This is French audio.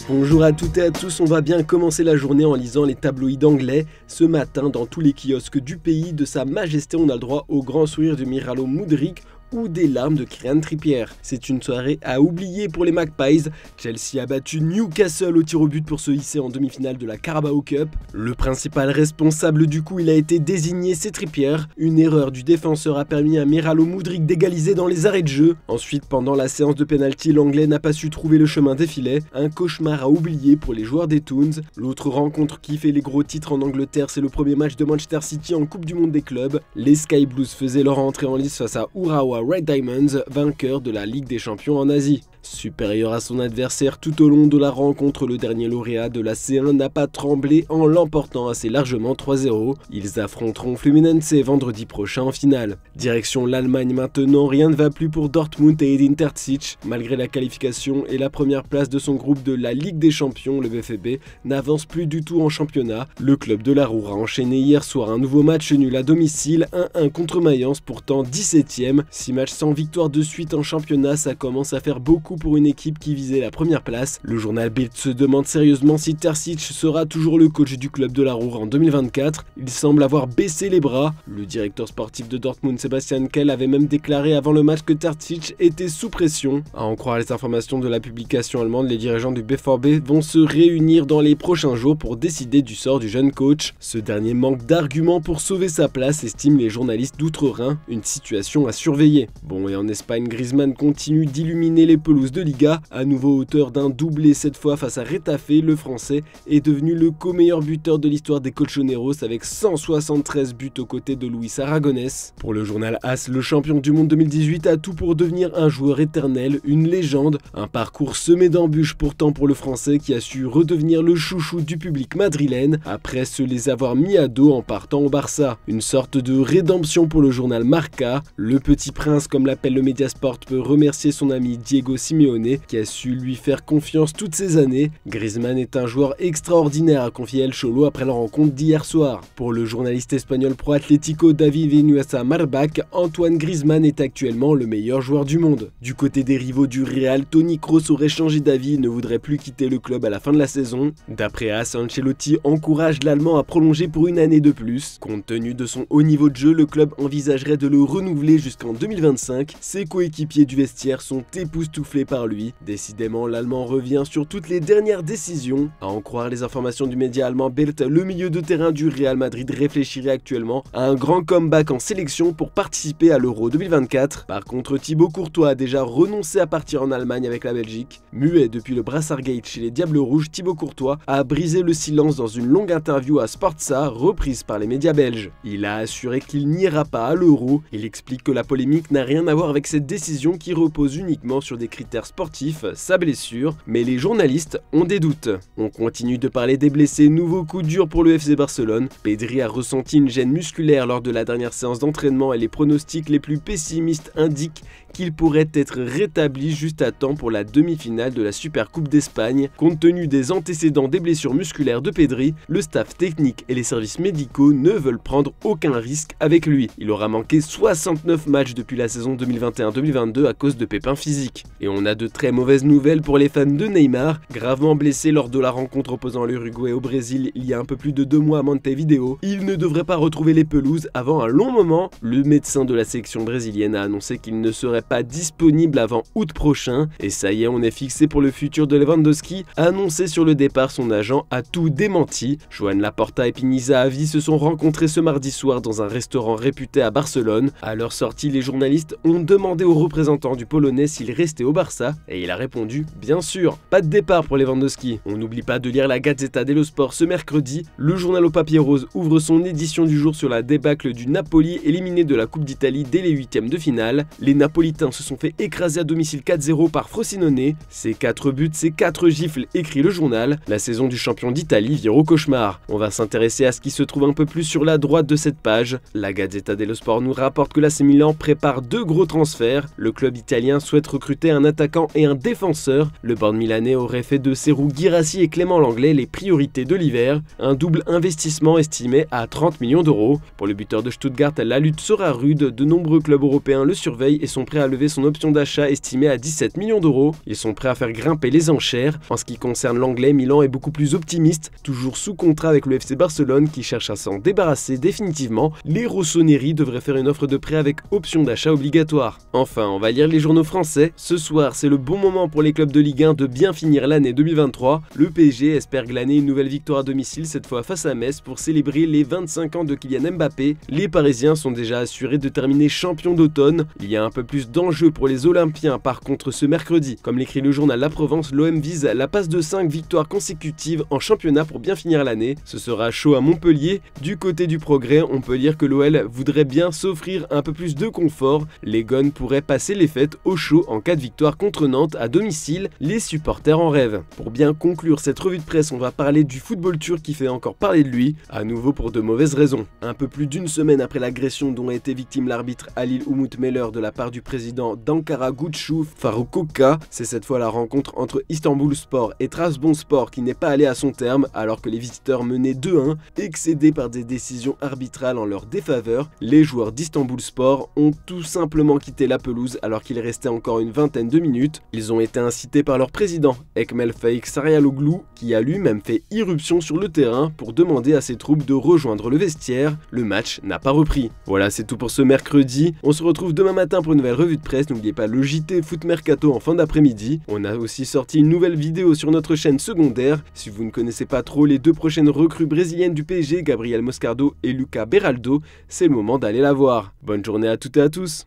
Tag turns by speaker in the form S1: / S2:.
S1: Bonjour à toutes et à tous, on va bien commencer la journée en lisant les tabloïds anglais. Ce matin, dans tous les kiosques du pays, de Sa Majesté, on a le droit au grand sourire de Myralo Mudryk ou des larmes de Kieran Trippier. C'est une soirée à oublier pour les Magpies. Chelsea a battu Newcastle au tir au but pour se hisser en demi-finale de la Carabao Cup. Le principal responsable du coup, il a été désigné, c'est Trippier. Une erreur du défenseur a permis à Myralo Mudryk d'égaliser dans les arrêts de jeu. Ensuite, pendant la séance de pénalty, l'anglais n'a pas su trouver le chemin des filets. Un cauchemar à oublier pour les joueurs des Toons. L'autre rencontre qui fait les gros titres en Angleterre, c'est le premier match de Manchester City en Coupe du Monde des clubs. Les Sky Blues faisaient leur entrée en lice face à Urawa Red Diamonds, vainqueur de la Ligue des Champions en Asie. Supérieur à son adversaire tout au long de la rencontre, le dernier lauréat de la C1 n'a pas tremblé en l'emportant assez largement 3-0. Ils affronteront Fluminense vendredi prochain en finale. Direction l'Allemagne maintenant, rien ne va plus pour Dortmund et Edin Terzic. Malgré la qualification et la première place de son groupe de la Ligue des Champions, le VfB n'avance plus du tout en championnat. Le club de la Ruhr a enchaîné hier soir un nouveau match nul à domicile, 1-1 contre Mayence, pourtant 17ème. 6 matchs sans victoire de suite en championnat, ça commence à faire beaucoup pour une équipe qui visait la première place. Le journal Bild se demande sérieusement si Terzic sera toujours le coach du club de la Ruhr en 2024. Il semble avoir baissé les bras. Le directeur sportif de Dortmund, Sebastian Kehl, avait même déclaré avant le match que Terzic était sous pression. À en croire les informations de la publication allemande, les dirigeants du BVB vont se réunir dans les prochains jours pour décider du sort du jeune coach. Ce dernier manque d'arguments pour sauver sa place, estiment les journalistes d'Outre-Rhin, une situation à surveiller. Bon, et en Espagne, Griezmann continue d'illuminer les pelouses de Liga, à nouveau auteur d'un doublé cette fois face à Retafe. Le français est devenu le co-meilleur buteur de l'histoire des Colchoneros avec 173 buts aux côtés de Luis Aragonés. Pour le journal AS, le champion du monde 2018 a tout pour devenir un joueur éternel, une légende, un parcours semé d'embûches pourtant pour le français qui a su redevenir le chouchou du public madrilène après se les avoir mis à dos en partant au Barça. Une sorte de rédemption pour le journal Marca. Le petit prince, comme l'appelle le Mediasport, peut remercier son ami Diego Simeone qui a su lui faire confiance toutes ces années. Griezmann est un joueur extraordinaire, a confié El Cholo après la rencontre d'hier soir. Pour le journaliste espagnol pro Atlético David Vinuesa Marbach, Antoine Griezmann est actuellement le meilleur joueur du monde. Du côté des rivaux du Real, Toni Kroos aurait changé d'avis et ne voudrait plus quitter le club à la fin de la saison. D'après AS, Ancelotti encourage l'Allemand à prolonger pour une année de plus. Compte tenu de son haut niveau de jeu, le club envisagerait de le renouveler jusqu'en 2025. Ses coéquipiers du vestiaire sont époustouflés par lui. Décidément, l'Allemand revient sur toutes les dernières décisions. À en croire les informations du média allemand Bild, le milieu de terrain du Real Madrid réfléchirait actuellement à un grand comeback en sélection pour participer à l'Euro 2024. Par contre, Thibaut Courtois a déjà renoncé à partir en Allemagne avec la Belgique. Muet depuis le Brassardgate chez les Diables Rouges, Thibaut Courtois a brisé le silence dans une longue interview à Sportza, reprise par les médias belges. Il a assuré qu'il n'ira pas à l'Euro. Il explique que la polémique n'a rien à voir avec cette décision qui repose uniquement sur des critères sportifs, sa blessure, mais les journalistes ont des doutes. On continue de parler des blessés, nouveau coup dur pour le FC Barcelone. Pedri a ressenti une gêne musculaire lors de la dernière séance d'entraînement et les pronostics les plus pessimistes indiquent qu'il pourrait être rétabli juste à temps pour la demi-finale de la Supercoupe d'Espagne. Compte tenu des antécédents des blessures musculaires de Pedri, le staff technique et les services médicaux ne veulent prendre aucun risque avec lui. Il aura manqué 69 matchs depuis la saison 2021-2022 à cause de pépins physiques. Et on a de très mauvaises nouvelles pour les fans de Neymar, gravement blessé lors de la rencontre opposant l'Uruguay au Brésil il y a un peu plus de 2 mois à Montevideo. Il ne devrait pas retrouver les pelouses avant un long moment. Le médecin de la sélection brésilienne a annoncé qu'il ne serait pas disponible avant août prochain. Et ça y est, on est fixé pour le futur de Lewandowski. Annoncé sur le départ, son agent a tout démenti. Joan Laporta et Piniza Avi se sont rencontrés ce mardi soir dans un restaurant réputé à Barcelone. À leur sortie, les journalistes ont demandé au représentant du Polonais s'il restait au Barça et il a répondu bien sûr. Pas de départ pour Lewandowski. On n'oublie pas de lire la Gazzetta dello Sport ce mercredi. Le journal au papier rose ouvre son édition du jour sur la débâcle du Napoli éliminé de la Coupe d'Italie dès les 8e de finale. Les Napolitains se sont fait écraser à domicile 4-0 par Frosinone. Ces 4 buts, ces 4 gifles, écrit le journal. La saison du champion d'Italie vire au cauchemar. On va s'intéresser à ce qui se trouve un peu plus sur la droite de cette page. La Gazzetta dello Sport nous rapporte que l'AC Milan prépare 2 gros transferts. Le club italien souhaite recruter un attaquant et un défenseur. Le board milanais aurait fait de Serhou Guirassy et Clément Langlais les priorités de l'hiver. Un double investissement estimé à 30 millions d'euros. Pour le buteur de Stuttgart, la lutte sera rude. De nombreux clubs européens le surveillent et sont prêts prêt à lever son option d'achat estimée à 17 millions d'euros. Ils sont prêts à faire grimper les enchères. En ce qui concerne l'anglais, Milan est beaucoup plus optimiste, toujours sous contrat avec le FC Barcelone qui cherche à s'en débarrasser définitivement. Les Rossoneri devraient faire une offre de prêt avec option d'achat obligatoire. Enfin, on va lire les journaux français. Ce soir, c'est le bon moment pour les clubs de Ligue 1 de bien finir l'année 2023. Le PSG espère glaner une nouvelle victoire à domicile, cette fois face à Metz, pour célébrer les 25 ans de Kylian Mbappé. Les Parisiens sont déjà assurés de terminer champions d'automne. Il y a un peu plus d'enjeux pour les Olympiens par contre ce mercredi. Comme l'écrit le journal La Provence, l'OM vise la passe de 5 victoires consécutives en championnat pour bien finir l'année. Ce sera chaud à Montpellier. Du côté du progrès, on peut lire que l'OL voudrait bien s'offrir un peu plus de confort. Les Gones pourraient passer les fêtes au chaud en cas de victoire contre Nantes à domicile. Les supporters en rêvent. Pour bien conclure cette revue de presse, on va parler du football turc qui fait encore parler de lui, à nouveau pour de mauvaises raisons. Un peu plus d'une semaine après l'agression dont a été victime l'arbitre Halil Umut Meler de la part du président d'Ankara Gucci, Faruk Koka, c'est cette fois la rencontre entre Istanbulspor et Trabzonspor qui n'est pas allée à son terme alors que les visiteurs menaient 2-1, excédés par des décisions arbitrales en leur défaveur. Les joueurs d'Istanbulspor ont tout simplement quitté la pelouse alors qu'il restait encore une vingtaine de minutes. Ils ont été incités par leur président, Ekmel Faik Sarayaloglu, qui a lui-même fait irruption sur le terrain pour demander à ses troupes de rejoindre le vestiaire. Le match n'a pas repris. Voilà, c'est tout pour ce mercredi. On se retrouve demain matin pour une nouvelle revue de presse. N'oubliez pas le JT Foot Mercato en fin d'après-midi. On a aussi sorti une nouvelle vidéo sur notre chaîne secondaire. Si vous ne connaissez pas trop les deux prochaines recrues brésiliennes du PSG, Gabriel Moscardo et Lucas Beraldo, c'est le moment d'aller la voir. Bonne journée à toutes et à tous.